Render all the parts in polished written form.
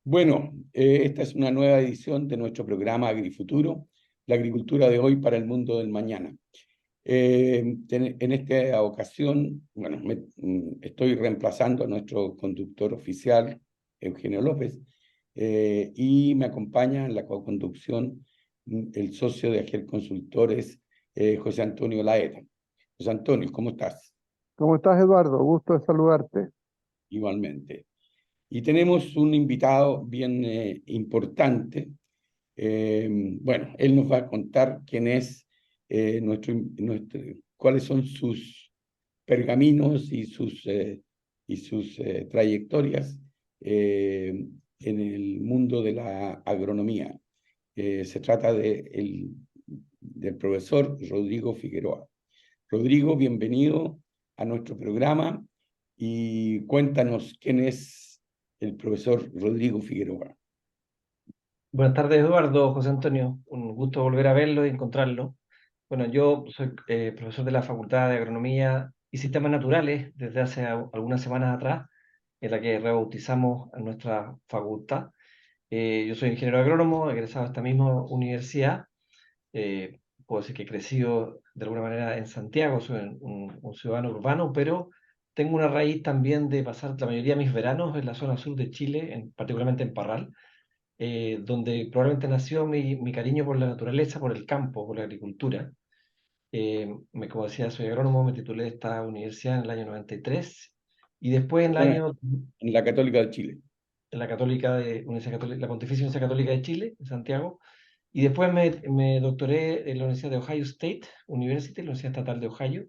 Bueno, esta es una nueva edición de nuestro programa Agrifuturo, la agricultura de hoy para el mundo del mañana. En esta ocasión, bueno, estoy reemplazando a nuestro conductor oficial, Eugenio López, y me acompaña en la co-conducción el socio de Ager Consultores, José Antonio Laeta. José Antonio, ¿cómo estás? ¿Cómo estás, Eduardo? Gusto de saludarte. Igualmente. Y tenemos un invitado bien importante. Bueno, él nos va a contar quién es cuáles son sus pergaminos y sus trayectorias en el mundo de la agronomía. Se trata del profesor Rodrigo Figueroa. Rodrigo, bienvenido a nuestro programa y cuéntanos quién es el profesor Rodrigo Figueroa. Buenas tardes, Eduardo, José Antonio. Un gusto volver a verlo y encontrarlo. Bueno, yo soy profesor de la Facultad de Agronomía y Sistemas Naturales desde hace algunas semanas atrás, en la que rebautizamos a nuestra facultad. Yo soy ingeniero agrónomo, egresado de esta misma universidad. Puedo decir que he crecido de alguna manera en Santiago, soy un ciudadano urbano, pero tengo una raíz también de pasar la mayoría de mis veranos en la zona sur de Chile, particularmente en Parral, donde probablemente nació mi cariño por la naturaleza, por el campo, por la agricultura. Como decía, soy agrónomo, me titulé de esta universidad en el año 93 y después en el Bueno, año en la Católica de Chile. en la Universidad Católica, la Pontificia Universidad Católica de Chile, en Santiago, y después me doctoré en la Universidad de Ohio State University, la Universidad Estatal de Ohio,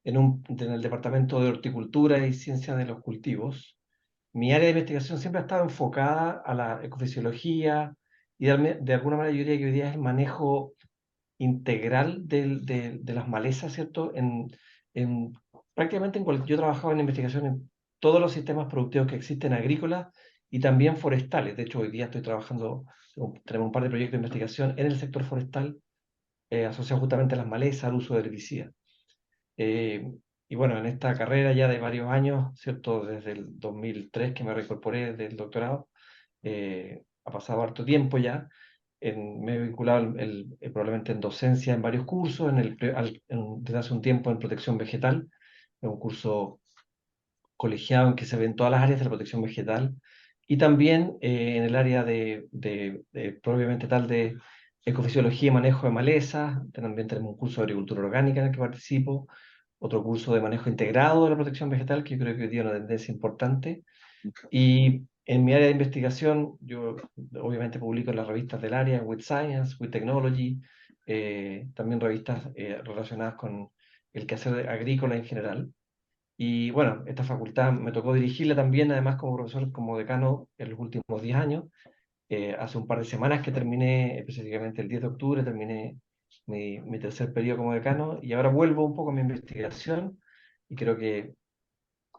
en el Departamento de Horticultura y Ciencia de los Cultivos. Mi área de investigación siempre ha estado enfocada a la ecofisiología y de alguna manera yo diría que hoy día es el manejo integral de las malezas, ¿cierto? En, prácticamente yo he trabajado en investigación en todos los sistemas productivos que existen agrícolas y también forestales. De hecho, hoy día estoy trabajando, tenemos un par de proyectos de investigación en el sector forestal asociados justamente a las malezas, al uso de herbicidas. Eh, y bueno, en esta carrera ya de varios años, ¿cierto? Desde el 2003 que me reincorporé del doctorado, ha pasado harto tiempo ya. Me he vinculado probablemente en docencia en varios cursos, desde hace un tiempo en protección vegetal, en un curso colegiado en que se ven todas las áreas de la protección vegetal, y también en el área propiamente tal de ecofisiología y manejo de malezas. También tenemos un curso de agricultura orgánica en el que participo, otro curso de manejo integrado de la protección vegetal, que yo creo que hoy día es una tendencia importante. Y en mi área de investigación, yo obviamente publico en las revistas del área, With Science, With Technology, también revistas relacionadas con el quehacer agrícola en general. Y bueno, esta facultad me tocó dirigirla también, además como profesor, como decano en los últimos 10 años. Hace un par de semanas que terminé, específicamente el 10 de octubre, terminé mi tercer periodo como decano y ahora vuelvo un poco a mi investigación y creo que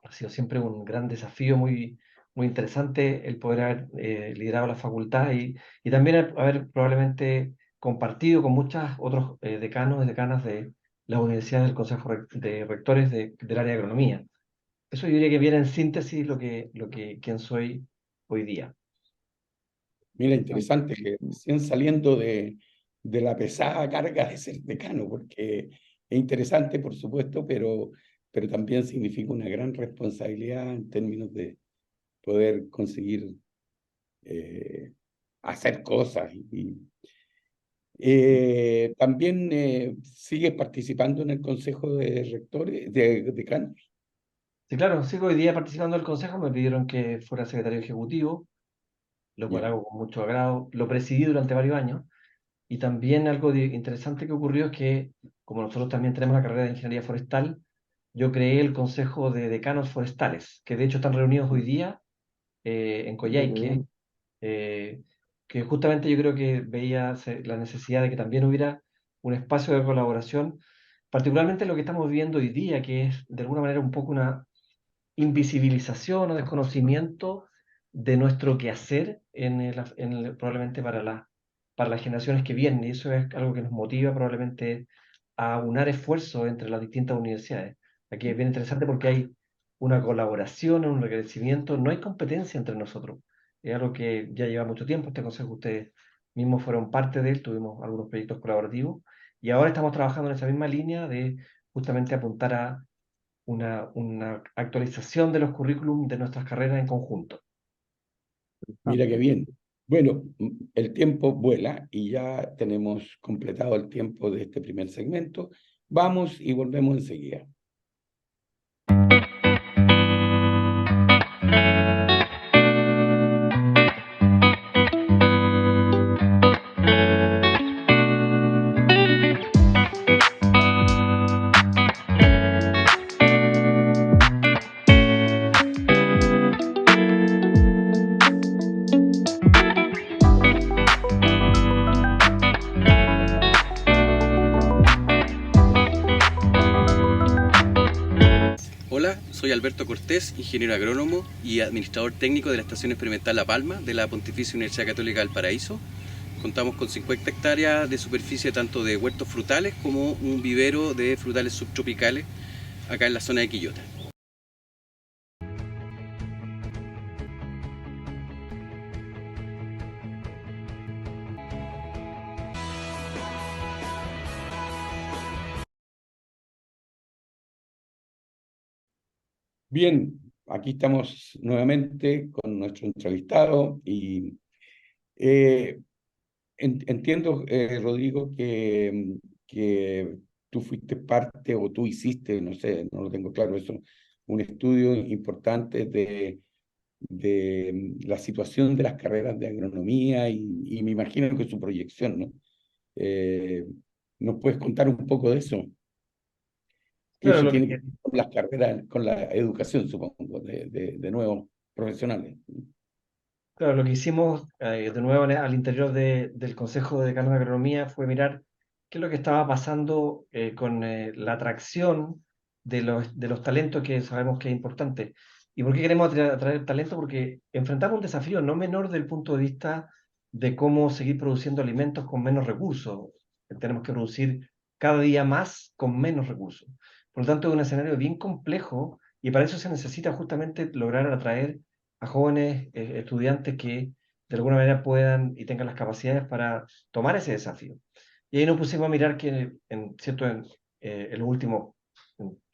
ha sido siempre un gran desafío muy interesante el poder haber liderado la facultad y también haber probablemente compartido con muchos otros decanos y decanas de las universidades del Consejo de Rectores del área de agronomía. Eso yo diría que viene en síntesis quién soy hoy día. Mira, interesante que recién saliendo de la pesada carga de ser decano, porque es interesante, por supuesto, pero también significa una gran responsabilidad en términos de poder conseguir eh, hacer cosas. También sigues participando en el Consejo de Rectores, de Decanos. Sí, claro, sigo hoy día participando del consejo, me pidieron que fuera secretario ejecutivo, lo cual Ya. hago con mucho agrado, lo presidí durante varios años. Y también algo interesante que ocurrió es que, como nosotros también tenemos la carrera de ingeniería forestal, yo creé el Consejo de Decanos Forestales, que de hecho están reunidos hoy día en Muy Coyhaique, bien. eh, que justamente yo creo que veía la necesidad de que también hubiera un espacio de colaboración, particularmente lo que estamos viviendo hoy día, que es de alguna manera un poco una invisibilización o desconocimiento de nuestro quehacer probablemente para las generaciones que vienen. Y eso es algo que nos motiva probablemente a unar esfuerzos entre las distintas universidades. Aquí es bien interesante porque hay una colaboración, un enriquecimiento, no hay competencia entre nosotros. es algo que ya lleva mucho tiempo. Este consejo ustedes mismos fueron parte de él, tuvimos algunos proyectos colaborativos y ahora estamos trabajando en esa misma línea de justamente apuntar a una actualización de los currículum de nuestras carreras en conjunto. Mira qué bien. Bueno, el tiempo vuela y ya tenemos completado el tiempo de este primer segmento. Vamos y volvemos enseguida. Hola, soy Alberto Cortés, ingeniero agrónomo y administrador técnico de la Estación Experimental La Palma de la Pontificia Universidad Católica del Paraíso. Contamos con 50 hectáreas de superficie tanto de huertos frutales como un vivero de frutales subtropicales acá en la zona de Quillota. Bien, aquí estamos nuevamente con nuestro entrevistado y eh, entiendo, Rodrigo, que tú fuiste parte o tú hiciste, no sé, no lo tengo claro eso, un estudio importante de la situación de las carreras de agronomía y me imagino que su proyección, ¿no? Eh, ¿Nos puedes contar un poco de eso? Que Claro, eso lo tiene que que, ver con las carreras, con la educación, supongo, de nuevos profesionales. claro, lo que hicimos de nuevo al interior del Consejo de Decanos de Agronomía fue mirar qué es lo que estaba pasando con la atracción de los talentos que sabemos que es importante. ¿Y por qué queremos atraer talento? Porque enfrentamos un desafío no menor desde el punto de vista de cómo seguir produciendo alimentos con menos recursos. Tenemos que producir cada día más con menos recursos. Por lo tanto, es un escenario bien complejo y para eso se necesita justamente lograr atraer a jóvenes estudiantes que de alguna manera puedan y tengan las capacidades para tomar ese desafío. Y ahí nos pusimos a mirar que en los últimos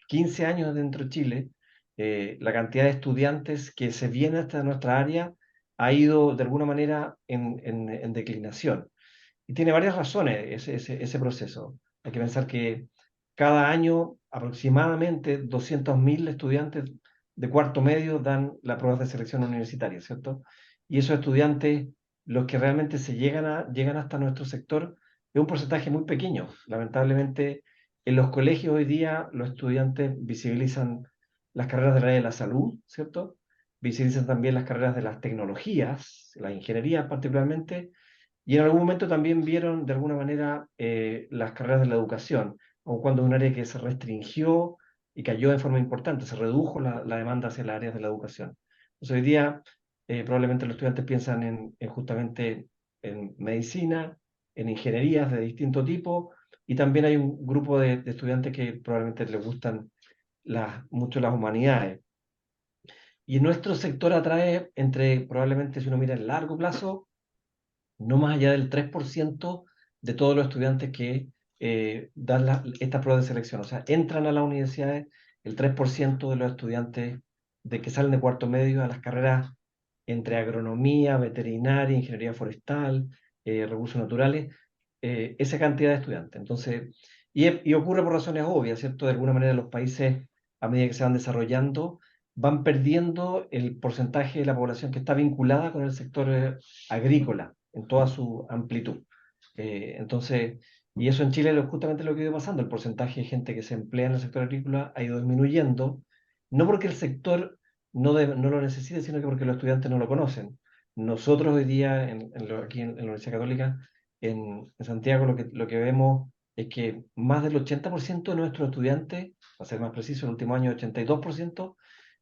15 años dentro de Chile, la cantidad de estudiantes que se viene hasta nuestra área ha ido de alguna manera en declinación. Y tiene varias razones ese proceso. Hay que pensar que cada año aproximadamente 200.000 estudiantes de cuarto medio dan las pruebas de selección universitaria, ¿cierto? Y esos estudiantes, los que realmente llegan hasta nuestro sector, es un porcentaje muy pequeño. Lamentablemente, en los colegios hoy día los estudiantes visibilizan las carreras del área de la salud, ¿cierto? Visibilizan también las carreras de las tecnologías, la ingeniería particularmente, y en algún momento también vieron de alguna manera las carreras de la educación, o cuando un área que se restringió y cayó de forma importante, se redujo la demanda hacia las áreas de la educación. Entonces hoy día probablemente los estudiantes piensan justamente en medicina, en ingenierías de distinto tipo, y también hay un grupo de estudiantes que probablemente les gustan mucho las humanidades. Y nuestro sector atrae probablemente si uno mira en largo plazo, no más allá del 3% de todos los estudiantes que dan esta prueba de selección. O sea, entran a las universidades el 3% de los estudiantes de que salen de cuarto medio a las carreras entre agronomía, veterinaria, ingeniería forestal, recursos naturales, esa cantidad de estudiantes. Entonces, y ocurre por razones obvias, ¿cierto? De alguna manera los países, a medida que se van desarrollando, van perdiendo el porcentaje de la población que está vinculada con el sector agrícola en toda su amplitud. Entonces, y eso en Chile es justamente lo que ha ido pasando. El porcentaje de gente que se emplea en el sector agrícola ha ido disminuyendo, no porque el sector no lo necesite, sino que porque los estudiantes no lo conocen. Nosotros hoy día, aquí en la Universidad Católica, en Santiago, lo que vemos es que más del 80% de nuestros estudiantes, para ser más preciso, el último año 82%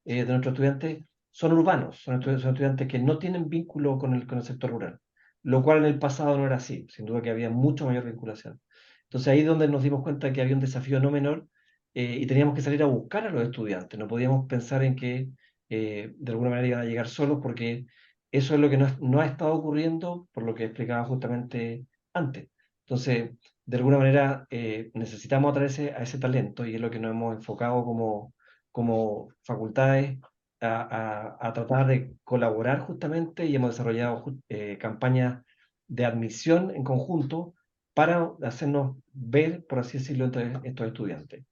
de nuestros estudiantes son urbanos, son estudiantes que no tienen vínculo con el sector rural, lo cual en el pasado no era así, sin duda que había mucho mayor vinculación. Entonces ahí es donde nos dimos cuenta que había un desafío no menor y teníamos que salir a buscar a los estudiantes, no podíamos pensar en que de alguna manera iban a llegar solos porque eso es lo que no ha estado ocurriendo, por lo que explicaba justamente antes. Entonces, de alguna manera, necesitamos atraer a ese talento, y es lo que nos hemos enfocado como facultades a tratar de colaborar justamente, y hemos desarrollado campañas de admisión en conjunto para hacernos ver, por así decirlo, entre estos estudiantes.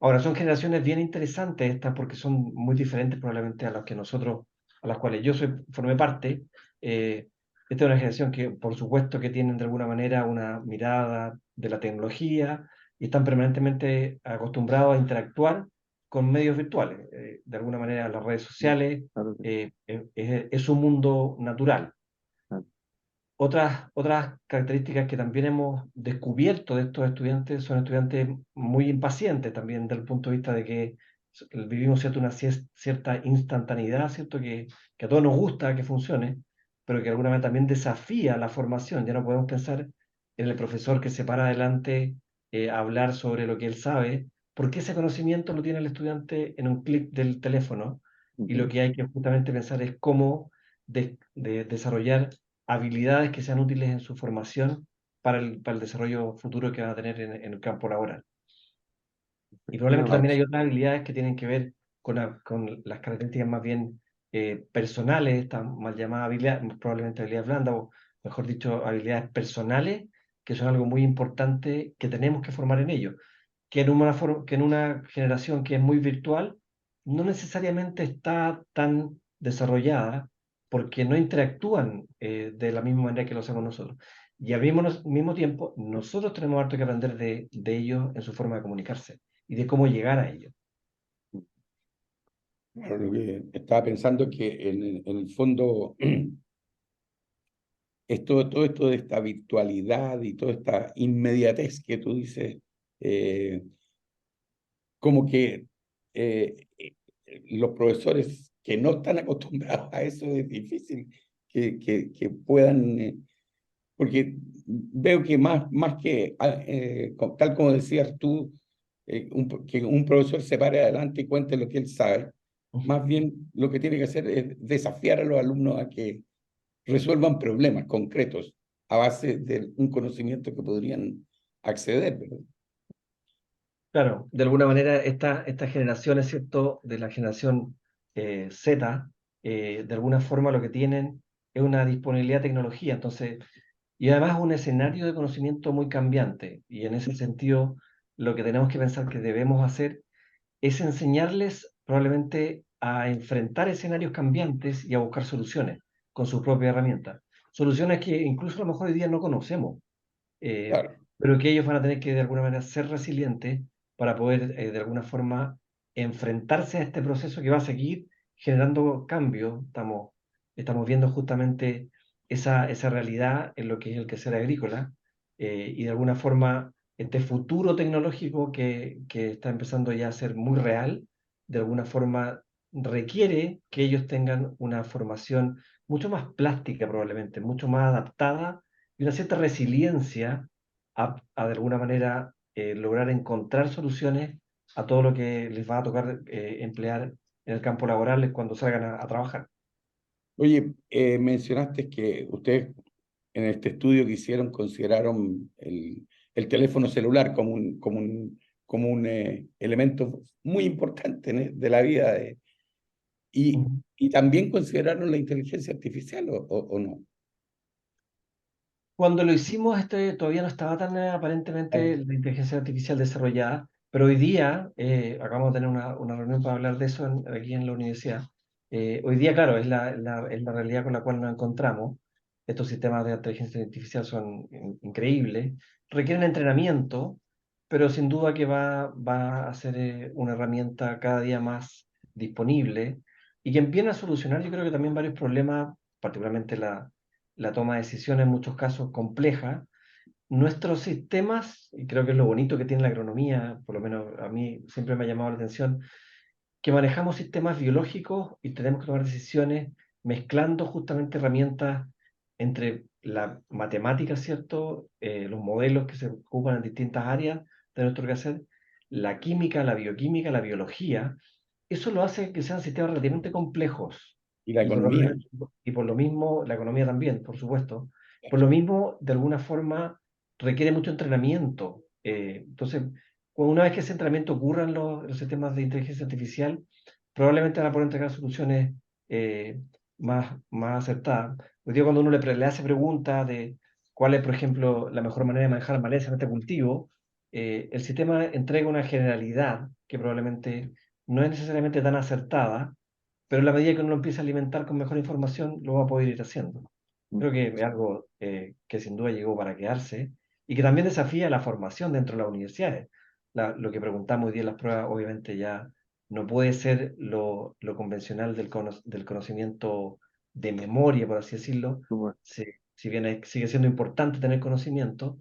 Ahora, son generaciones bien interesantes estas, porque son muy diferentes probablemente a las que nosotros, a las cuales yo formé parte. Esta es una generación que, por supuesto, que tienen de alguna manera una mirada de la tecnología y están permanentemente acostumbrados a interactuar con medios virtuales. De alguna manera, las redes sociales Claro que sí. es un mundo natural. Claro. Otras características que también hemos descubierto de estos estudiantes son estudiantes muy impacientes también, desde el punto de vista de que vivimos, ¿cierto?, una cierta instantaneidad, ¿cierto?, que a todos nos gusta que funcione, pero que de alguna manera también desafía la formación. Ya no podemos pensar en el profesor que se para adelante a hablar sobre lo que él sabe, porque ese conocimiento lo tiene el estudiante en un clic del teléfono, y lo Ujú. que hay que justamente pensar es cómo de desarrollar habilidades que sean útiles en su formación para el desarrollo futuro que van a tener en el campo laboral. Y probablemente No, también hay otras habilidades que tienen que ver con las características más bien personales, estas mal llamadas habilidades, probablemente habilidades blandas, o mejor dicho, habilidades personales, que son algo muy importante que tenemos que formar en ellos. Que en una generación que es muy virtual, no necesariamente está tan desarrollada, porque no interactúan de la misma manera que lo hacemos nosotros. Y al mismo tiempo, nosotros tenemos harto que aprender de ellos en su forma de comunicarse y de cómo llegar a ellos. Claro, lo que estaba pensando es que en el fondo todo esto de esta virtualidad y toda esta inmediatez que tú dices, eh, como que los profesores que no están acostumbrados a eso es difícil que puedan, porque veo que más que, tal como decías tú, que un profesor se pare adelante y cuente lo que él sabe, más bien lo que tiene que hacer es desafiar a los alumnos a que resuelvan problemas concretos a base de un conocimiento que podrían acceder, ¿verdad? Claro, de alguna manera esta generación, es cierto, de la generación Z, de alguna forma lo que tienen es una disponibilidad de tecnología, entonces, y además un escenario de conocimiento muy cambiante, y en ese sentido lo que tenemos que pensar que debemos hacer es enseñarles probablemente a enfrentar escenarios cambiantes y a buscar soluciones con sus propias herramientas. Soluciones que incluso a lo mejor hoy día no conocemos, Claro. pero que ellos van a tener que de alguna manera ser resilientes para poder de alguna forma enfrentarse a este proceso que va a seguir generando cambios. Estamos viendo justamente esa realidad en lo que es el quehacer agrícola, y de alguna forma este futuro tecnológico que está empezando ya a ser muy real, de alguna forma requiere que ellos tengan una formación mucho más plástica probablemente, mucho más adaptada, y una cierta resiliencia de alguna manera lograr encontrar soluciones a todo lo que les va a tocar emplear en el campo laboral cuando salgan a trabajar. Oye, mencionaste que ustedes en este estudio que hicieron consideraron el teléfono celular como un elemento muy importante de la vida Ujú. y también consideraron la inteligencia artificial o no. Cuando lo hicimos, todavía no estaba tan aparentemente la inteligencia artificial desarrollada, pero hoy día, acabamos de tener una reunión para hablar de eso aquí en la universidad. Hoy día, claro, es la realidad con la cual nos encontramos. Estos sistemas de inteligencia artificial son increíbles, requieren entrenamiento, pero sin duda que va a ser una herramienta cada día más disponible, y que empieza a solucionar, yo creo que también varios problemas, particularmente la toma de decisiones en muchos casos compleja. Nuestros sistemas, y creo que es lo bonito que tiene la agronomía, por lo menos a mí siempre me ha llamado la atención, que manejamos sistemas biológicos y tenemos que tomar decisiones mezclando justamente herramientas entre la matemática, ¿cierto? Los modelos que se ocupan en distintas áreas de nuestro quehacer, la química, la bioquímica, la biología. Eso lo hace que sean sistemas relativamente complejos, Y la Y economía. y por lo mismo, la economía también, por supuesto. Por lo mismo, de alguna forma, requiere mucho entrenamiento. Entonces, una vez que ese entrenamiento ocurra en los sistemas de inteligencia artificial, probablemente van a poder entregar soluciones más acertadas. Hoy día cuando uno le hace preguntas de cuál es, por ejemplo, la mejor manera de manejar maleza en este cultivo, el sistema entrega una generalidad que probablemente no es necesariamente tan acertada, pero en la medida que uno lo empieza a alimentar con mejor información, lo va a poder ir haciendo. Creo que es algo que sin duda llegó para quedarse y que también desafía la formación dentro de las universidades. Lo que preguntamos hoy día en las pruebas, obviamente ya no puede ser lo convencional del conocimiento de memoria, por así decirlo. Bueno, Si bien sigue siendo importante tener conocimiento,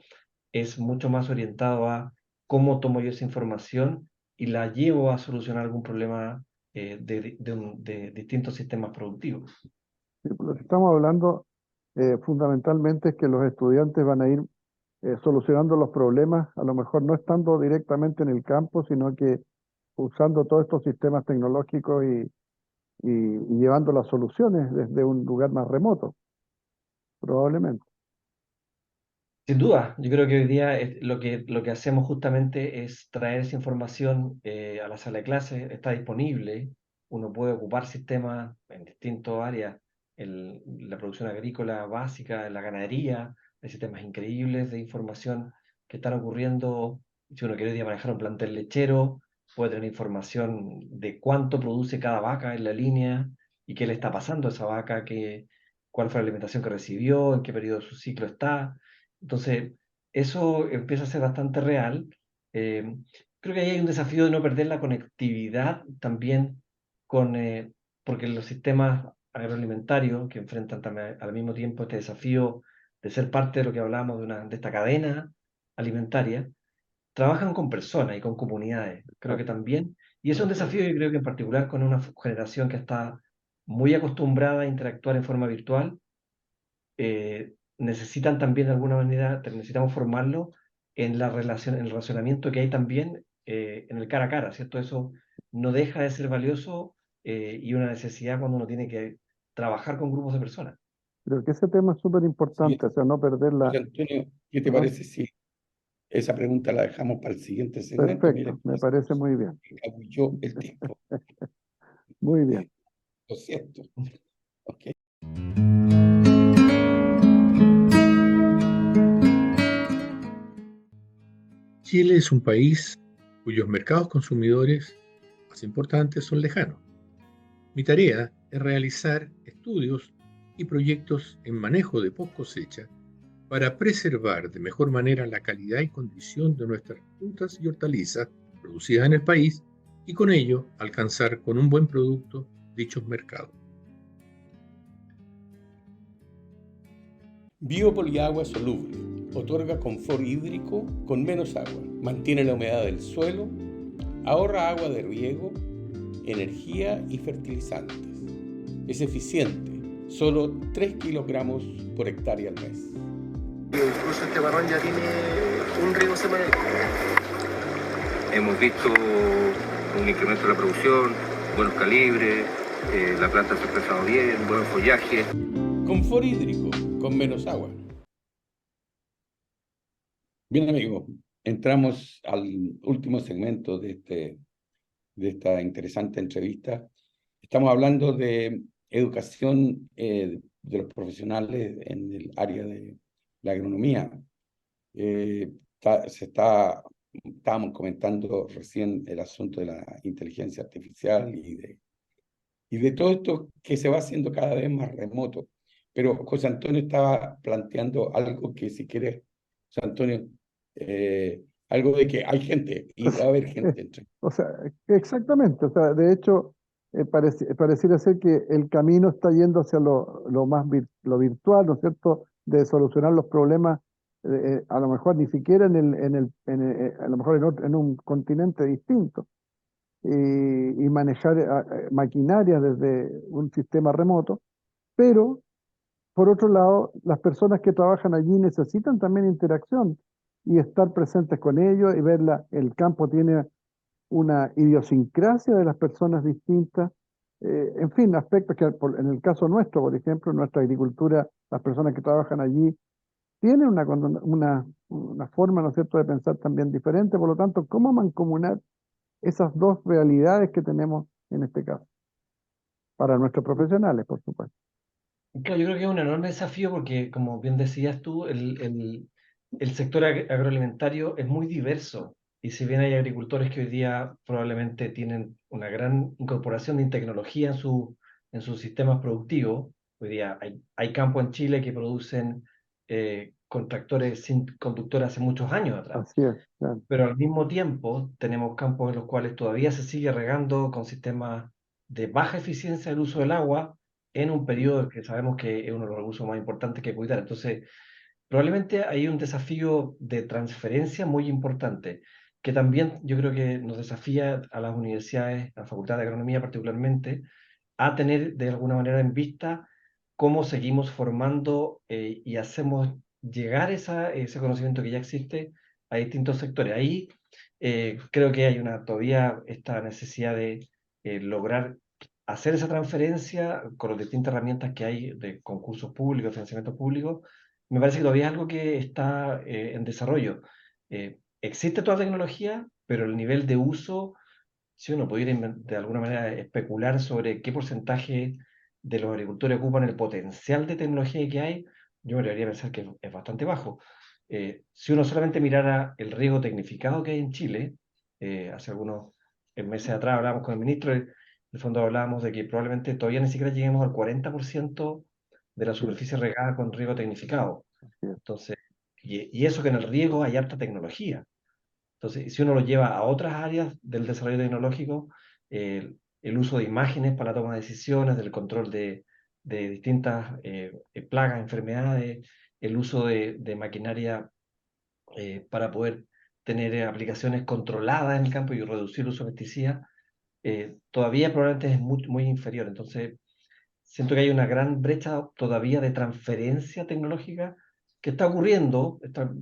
es mucho más orientado a cómo tomo yo esa información y la llevo a solucionar algún problema de distintos sistemas productivos. sí, lo que estamos hablando fundamentalmente es que los estudiantes van a ir solucionando los problemas, a lo mejor no estando directamente en el campo, sino que usando todos estos sistemas tecnológicos y llevando las soluciones desde un lugar más remoto, probablemente. Sin duda, yo creo que hoy día lo que hacemos justamente es traer esa información a la sala de clase, está disponible, uno puede ocupar sistemas en distintas áreas, la producción agrícola básica, la ganadería, hay sistemas increíbles de información que están ocurriendo. Si uno quiere hoy día manejar un plantel lechero, puede tener información de cuánto produce cada vaca en la línea y qué le está pasando a esa vaca, cuál fue la alimentación que recibió, en qué periodo de su ciclo está. Entonces, eso empieza a ser bastante real. Eh, Creo que ahí hay un desafío de no perder la conectividad también con, porque los sistemas agroalimentarios que enfrentan también al mismo tiempo este desafío de ser parte de lo que hablamos de esta cadena alimentaria, trabajan con personas y con comunidades, creo que también. Y eso es un desafío, yo creo que en particular con una generación que está muy acostumbrada a interactuar en forma virtual, necesitan también de alguna manera, necesitamos formarlo en la relación, en el relacionamiento que hay también en el cara a cara, ¿cierto? Eso no deja de ser valioso y una necesidad cuando uno tiene que trabajar con grupos de personas. Creo que ese tema es súper Sí, importante, o sea, no perder José la... Antonio, ¿qué te ¿no? parece si esa pregunta la dejamos para el siguiente segmento? Mira, Perfecto, me parece muy bien, yo el tiempo. muy bien. Lo siento. Ok. Chile es un país cuyos mercados consumidores más importantes son lejanos. Mi tarea es realizar estudios y proyectos en manejo de post cosecha para preservar de mejor manera la calidad y condición de nuestras frutas y hortalizas producidas en el país y con ello alcanzar con un buen producto dichos mercados. Biopoliagua soluble. Otorga confort hídrico con menos agua. Mantiene la humedad del suelo. Ahorra agua de riego, energía y fertilizantes. Es eficiente. Solo 3 kilogramos por hectárea al mes. Incluso este barrón ya tiene un riego semanal. Hemos visto un incremento de la producción, buenos calibres, la planta se ha expresado bien, buen follaje. Confort hídrico con menos agua. Bien, amigos, entramos al último segmento de esta interesante entrevista. Estamos hablando de educación de los profesionales en el área de la agronomía. Estábamos comentando recién el asunto de la inteligencia artificial y de todo esto que se va haciendo cada vez más remoto. Pero José Antonio estaba planteando algo que, si quieres, José Antonio, algo de que hay gente y va a haber gente. O sea, exactamente, o sea, de hecho, pareciera ser que el camino está yendo hacia lo más lo virtual, ¿no es cierto?, de solucionar los problemas, a lo mejor ni siquiera a lo mejor en un continente distinto, y manejar maquinaria desde un sistema remoto, pero por otro lado, las personas que trabajan allí necesitan también interacción y estar presentes con ellos y ver el campo tiene una idiosincrasia de las personas distintas en fin, aspectos que en el caso nuestro, por ejemplo, nuestra agricultura, las personas que trabajan allí tienen una forma, ¿no es cierto?, de pensar también diferente. Por lo tanto, ¿cómo mancomunar esas dos realidades que tenemos en este caso? Para nuestros profesionales, por supuesto. Claro, yo creo que es un enorme desafío porque, como bien decías tú, el sector agroalimentario es muy diverso. Y si bien hay agricultores que hoy día probablemente tienen una gran incorporación de tecnología en sus sistemas productivos, hoy día hay campos en Chile que producen con tractores sin conductor hace muchos años atrás. Así es, claro. Pero al mismo tiempo tenemos campos en los cuales todavía se sigue regando con sistemas de baja eficiencia del uso del agua en un periodo que sabemos que es uno de los recursos más importantes que cuidar. Entonces, probablemente hay un desafío de transferencia muy importante, que también yo creo que nos desafía a las universidades, a la Facultad de Agronomía particularmente, a tener de alguna manera en vista cómo seguimos formando y hacemos llegar ese conocimiento que ya existe a distintos sectores. Ahí creo que hay todavía esta necesidad de lograr hacer esa transferencia con las distintas herramientas que hay de concursos públicos, financiamiento público. Me parece que todavía es algo que está en desarrollo. Existe toda la tecnología, pero el nivel de uso, si uno pudiera de alguna manera especular sobre qué porcentaje de los agricultores ocupan el potencial de tecnología que hay, yo me atrevería a pensar que es bastante bajo. Si uno solamente mirara el riego tecnificado que hay en Chile, hace algunos meses atrás hablábamos con el ministro, en el fondo hablábamos de que probablemente todavía ni siquiera lleguemos al 40% de la superficie regada con riego tecnificado. Así es. Entonces, y eso que en el riego hay harta tecnología. Entonces, si uno lo lleva a otras áreas del desarrollo tecnológico, el uso de imágenes para la toma de decisiones, del control de distintas plagas, enfermedades, el uso de maquinaria para poder tener aplicaciones controladas en el campo y reducir el uso de pesticidas, todavía probablemente es muy, muy inferior. Entonces, siento que hay una gran brecha todavía de transferencia tecnológica que está ocurriendo,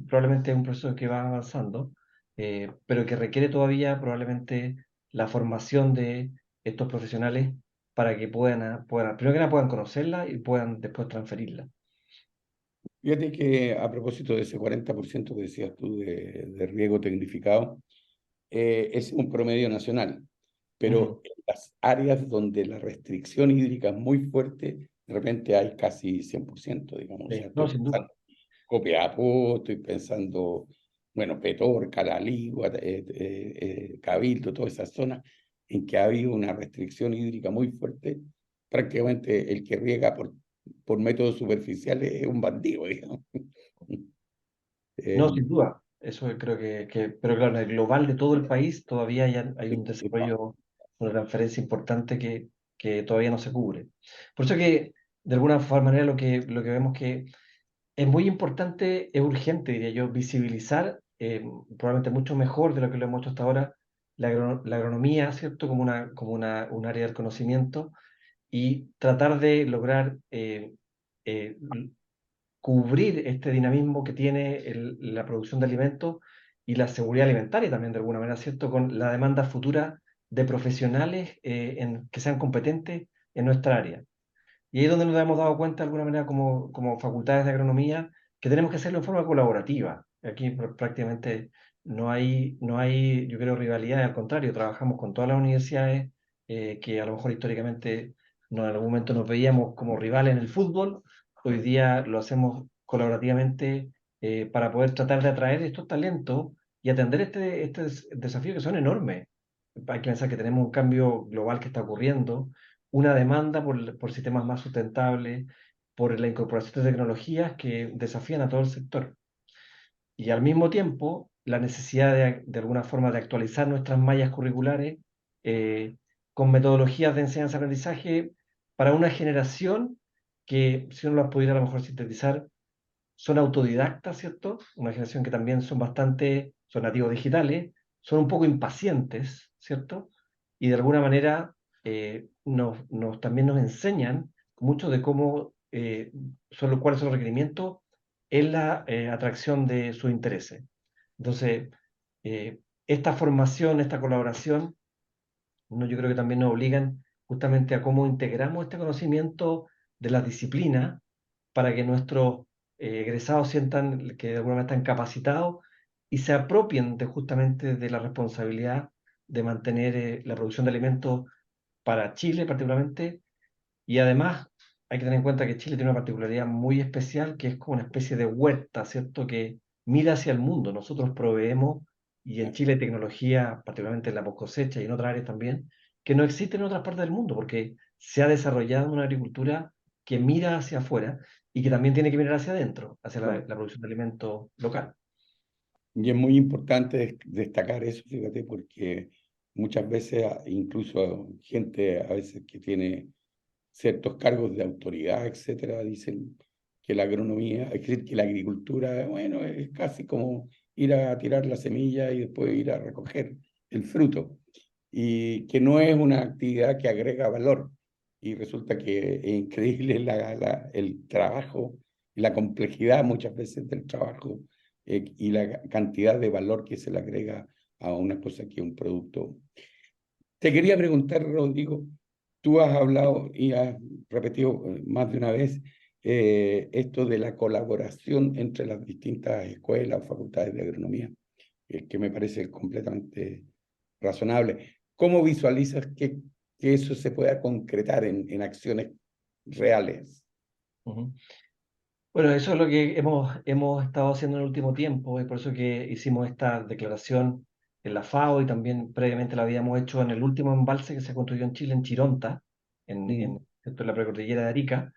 probablemente es un proceso que va avanzando, pero que requiere todavía probablemente la formación de estos profesionales para que primero que nada puedan conocerla y puedan después transferirla. Fíjate que a propósito de ese 40% que decías tú de riego tecnificado, es un promedio nacional, pero en las áreas donde la restricción hídrica es muy fuerte, de repente hay casi 100%, digamos. O sea, No, estoy sin duda. pensando Copiapó, estoy pensando, bueno, Petorca, La Ligua, Cabildo, toda esa zona en que ha habido una restricción hídrica muy fuerte. Prácticamente el que riega por métodos superficiales es un bandido, digamos. No, Eh, sin duda. Eso creo pero claro, en el global de todo el país todavía hay un eh, desarrollo, una transferencia importante que todavía no se cubre. Por eso que, de alguna manera, lo que vemos que es muy importante, es urgente, diría yo, visibilizar, probablemente mucho mejor de lo que lo hemos hecho hasta ahora, la agronomía, ¿cierto? Un área del conocimiento y tratar de lograr eh, cubrir este dinamismo que tiene la producción de alimentos y la seguridad alimentaria también de alguna manera, ¿cierto? Con la demanda futura de profesionales que sean competentes en nuestra área. Y ahí es donde nos hemos dado cuenta de alguna manera como facultades de agronomía que tenemos que hacerlo en forma colaborativa. Aquí prácticamente no hay, yo creo, rivalidad, al contrario, trabajamos con todas las universidades que a lo mejor históricamente en algún momento nos veíamos como rivales en el fútbol, hoy día lo hacemos colaborativamente para poder tratar de atraer estos talentos y atender este desafío que son enormes. Hay que pensar que tenemos un cambio global que está ocurriendo, una demanda por sistemas más sustentables, por la incorporación de tecnologías que desafían a todo el sector. Y al mismo tiempo, la necesidad de alguna forma de actualizar nuestras mallas curriculares con metodologías de enseñanza-aprendizaje para una generación que, si uno las pudiera a lo mejor sintetizar, son autodidactas, ¿cierto? Una generación que también son nativos digitales, son un poco impacientes, ¿cierto? Y de alguna manera también nos enseñan mucho de cómo cuáles son los requerimientos en la atracción de sus intereses. Entonces, esta formación, esta colaboración, yo creo que también nos obligan justamente a cómo integramos este conocimiento de las disciplinas para que nuestros egresados sientan que de alguna manera están capacitados y se apropien justamente de la responsabilidad de mantener la producción de alimentos para Chile particularmente. Y además hay que tener en cuenta que Chile tiene una particularidad muy especial, que es como una especie de huerta, ¿cierto? Que mira hacia el mundo. Nosotros proveemos, y en Chile hay tecnología, particularmente en la post cosecha y en otras áreas también, que no existe en otras partes del mundo, porque se ha desarrollado una agricultura que mira hacia afuera y que también tiene que mirar hacia adentro, hacia la producción de alimentos local. Y es muy importante destacar eso, fíjate, porque muchas veces, incluso gente a veces que tiene ciertos cargos de autoridad, etcétera, dicen que la agronomía, es decir, que la agricultura, bueno, es casi como ir a tirar la semilla y después ir a recoger el fruto, y que no es una actividad que agrega valor. Y resulta que es increíble el trabajo y la complejidad muchas veces del trabajo, y la cantidad de valor que se le agrega a una cosa que es un producto. Te quería preguntar, Rodrigo, tú has hablado y has repetido más de una vez esto de la colaboración entre las distintas escuelas o facultades de agronomía, que me parece completamente razonable. ¿Cómo visualizas que eso se pueda concretar en acciones reales? Ujú. Bueno, eso es lo que hemos estado haciendo en el último tiempo, y por eso que hicimos esta declaración en la FAO y también previamente la habíamos hecho en el último embalse que se construyó en Chile, en Chironta, esto es la precordillera de Arica,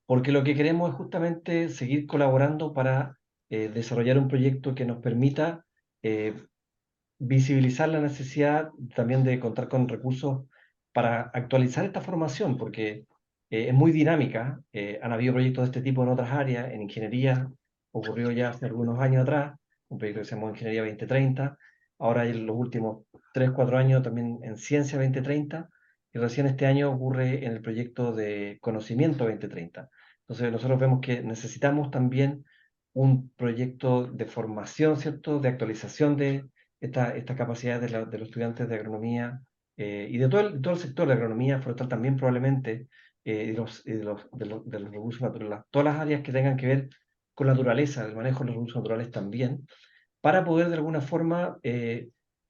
porque lo que queremos es justamente seguir colaborando para desarrollar un proyecto que nos permita eh, visibilizar la necesidad también de contar con recursos para actualizar esta formación, porque es muy dinámica. Han habido proyectos de este tipo en otras áreas, en ingeniería, ocurrió ya hace algunos años atrás, un proyecto que se llamó Ingeniería 2030, ahora en los últimos 3, 4 años también en Ciencia 2030, y recién este año ocurre en el proyecto de Conocimiento 2030. Entonces nosotros vemos que necesitamos también un proyecto de formación, ¿cierto?, de actualización de esta capacidad de los estudiantes de agronomía y de todo el sector de agronomía forestal también probablemente, de los recursos naturales, todas las áreas que tengan que ver con la naturaleza, el manejo de los recursos naturales también, para poder de alguna forma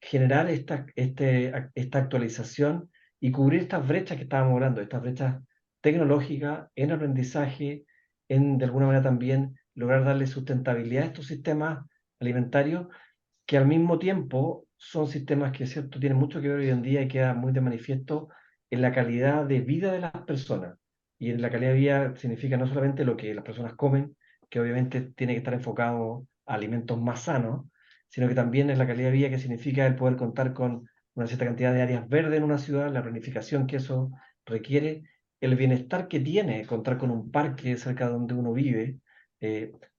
generar esta actualización y cubrir estas brechas que estábamos hablando, estas brechas tecnológicas en aprendizaje, en de alguna manera también lograr darle sustentabilidad a estos sistemas alimentarios que al mismo tiempo son sistemas que, ¿cierto?, tienen mucho que ver hoy en día y queda muy de manifiesto en la calidad de vida de las personas. Y en la calidad de vida significa no solamente lo que las personas comen, que obviamente tiene que estar enfocado a alimentos más sanos, sino que también es la calidad de vida que significa el poder contar con una cierta cantidad de áreas verdes en una ciudad, la planificación que eso requiere, el bienestar que tiene contar con un parque cerca de donde uno vive,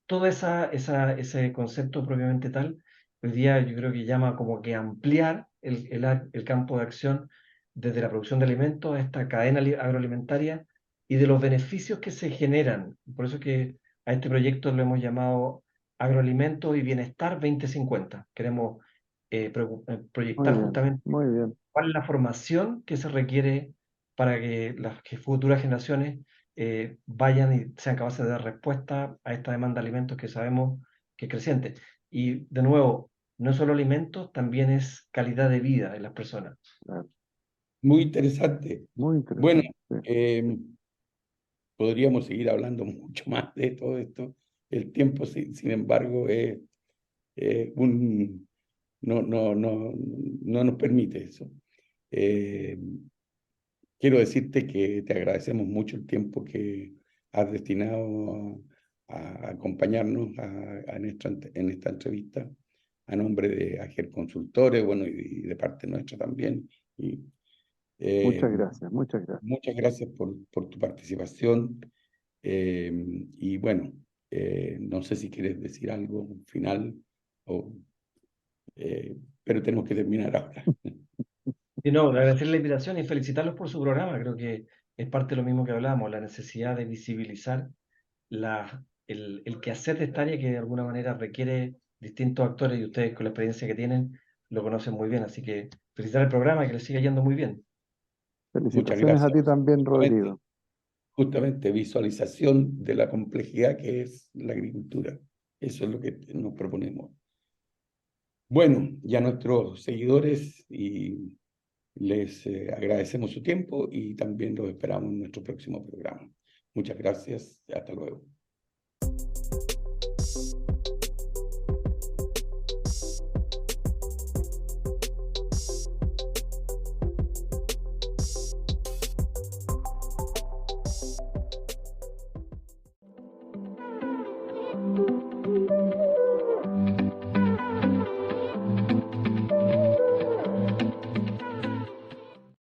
todo ese concepto propiamente tal hoy día yo creo que llama como que ampliar el campo de acción desde la producción de alimentos a esta cadena agroalimentaria y de los beneficios que se generan. Por eso que a este proyecto lo hemos llamado Agroalimentos y Bienestar 2050. Queremos proyectar justamente muy bien. cuál es la formación que se requiere para que las futuras generaciones vayan y sean capaces de dar respuesta a esta demanda de alimentos que sabemos que es creciente. Y de nuevo, no es solo alimentos, también es calidad de vida de las personas. Muy interesante. Muy Bueno, interesante. podríamos seguir hablando mucho más de todo esto. El tiempo, sin embargo, no nos permite eso. Quiero decirte que te agradecemos mucho el tiempo que has destinado a acompañarnos en esta entrevista a nombre de AGER Consultores, bueno, y de parte nuestra también. Y, Muchas gracias, muchas gracias. muchas gracias por tu participación. Y bueno, no sé si quieres decir algo final, o, pero tenemos que terminar ahora. Y no, agradecer la invitación y felicitarlos por su programa. Creo que es parte de lo mismo que hablábamos, la necesidad de visibilizar el quehacer de esta área que de alguna manera requiere distintos actores y ustedes con la experiencia que tienen lo conocen muy bien. Así que felicitar el programa y que les siga yendo muy bien. Felicitaciones a ti gracias. también, Rodrigo. Justamente visualización de la complejidad que es la agricultura. Eso es lo que nos proponemos. Bueno, ya nuestros seguidores y les agradecemos su tiempo y también los esperamos en nuestro próximo programa. Muchas gracias. Hasta luego.